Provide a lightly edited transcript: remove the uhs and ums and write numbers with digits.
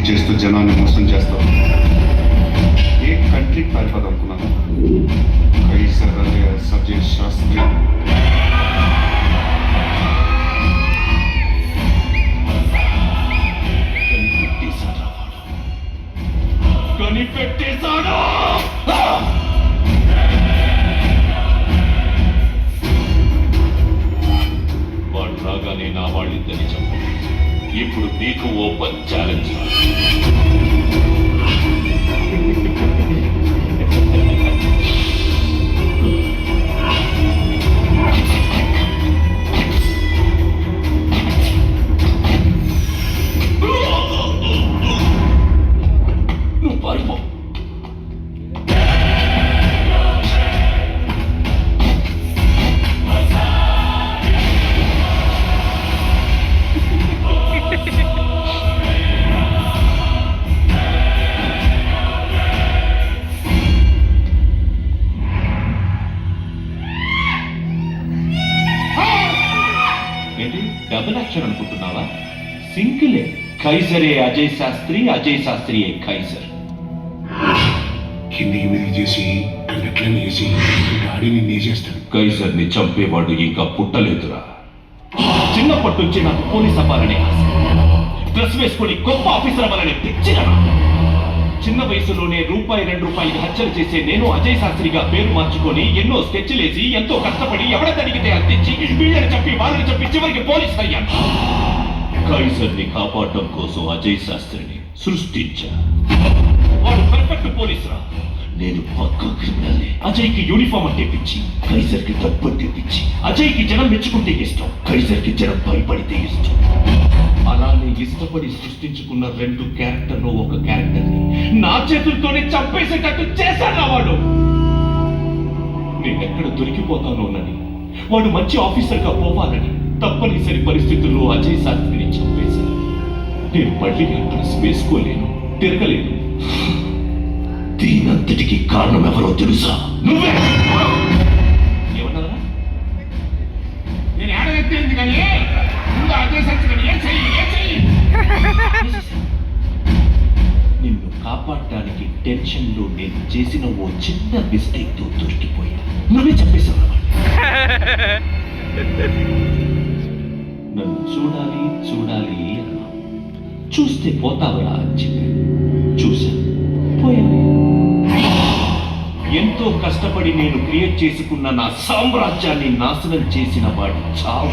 చేస్తూ జనాన్ని మోసం చేస్తావు. ఏ కంట్రీకి పారిపోదనుకున్నాను? Kaiser alias Ajay Shastri. కనిపెట్టేశాడు. వాడు రాగానే నా వాళ్ళిద్దరిని చంపాలి. ఇప్పుడు నీకు ఓపెన్ ఛాలెంజ్. నువ్వు పారిపో. డబుల్ యాక్షన్ అనుకుంటున్నావా? సింగిలే. కైసరే అజయ్ శాస్త్రి, అజయ్ శాస్త్రియే కైసర్. కిందికి మీద చేసి అన్నట్లని వేసి గాడిని నేసేస్తాడు. కైసర్ని చంపేవాడు ఇంకా పుట్టలేదురా. చిన్నప్పటి నుంచి నాకు పోలీస్ అవ్వాలనే ఆశ. డ్రెస్ వేసుకొని గొప్ప ఆఫీసర్ అవ్వాలనే పిచ్చిరా. చిన్న వయసులోనే ₹2 హత్యలు చేసే నేను అజయ్ శాస్త్రిగా పేరు మార్చుకొని ఎన్నో స్కెచ్లేసి ఎంతో కష్టపడి ఎవడతడిగితే అందించి వీళ్ళని చెప్పి వాళ్ళని చెప్పి చివరికి పోలీస్ అయ్యాను. కైసర్ని కాపాడటం కోసం అజయ్ శాస్త్రిని సృష్టించా. వాడు పర్ఫెక్ట్ పోలీస్ రా. నేను పక్కా క్రిమినల్. అజయ్కి యూనిఫామ్ అంటే పిచ్చి, కైసర్కి డబ్బు అంటే పిచ్చి. అజయ్కి జనం మెచ్చుకుంటే ఇష్టం, కైసర్కి జనం భయపడితే ఇష్టం. అలానే ఇష్టపడి సృష్టించుకున్న 2 క్యారెక్టర్లు ఒక క్యారెక్టర్ని నా చేతులతోనే చంపేసేటట్టు చేశాడు వాడు. నేనెక్కడ దొరికిపోతానోనని, వాడు మంచి ఆఫీసర్గా పోవాలని తప్పనిసరి పరిస్థితుల్లో అజయ్ శాస్త్రిని చంపేశాను. నేను మళ్ళీ డ్రెస్ వేసుకోలేను, తిరగలేను. దీనంతటికి కారణం ఎవరో తెలుసా? నువ్వే. ఏమన్నారా? నేను ఏడగెత్తేంది కానీ ముందు అజయ్ శాస్త్రి ఏం చెయ్యి. నిన్ను కాపాడటానికి టెన్షన్లో నేను చేసిన ఓ చిన్న మిస్టేక్ తో దొరికిపోయా. నువ్వే చెప్పేశావు. నన్ను చూడాలి చూడాలి అన్నా. చూస్తే పోతావరా అని చెప్పాను. చూశాను, పోయాను. ఎంతో కష్టపడి నేను క్రియేట్ చేసుకున్న నా సామ్రాజ్యాన్ని నాశనం చేసిన వాడి చావు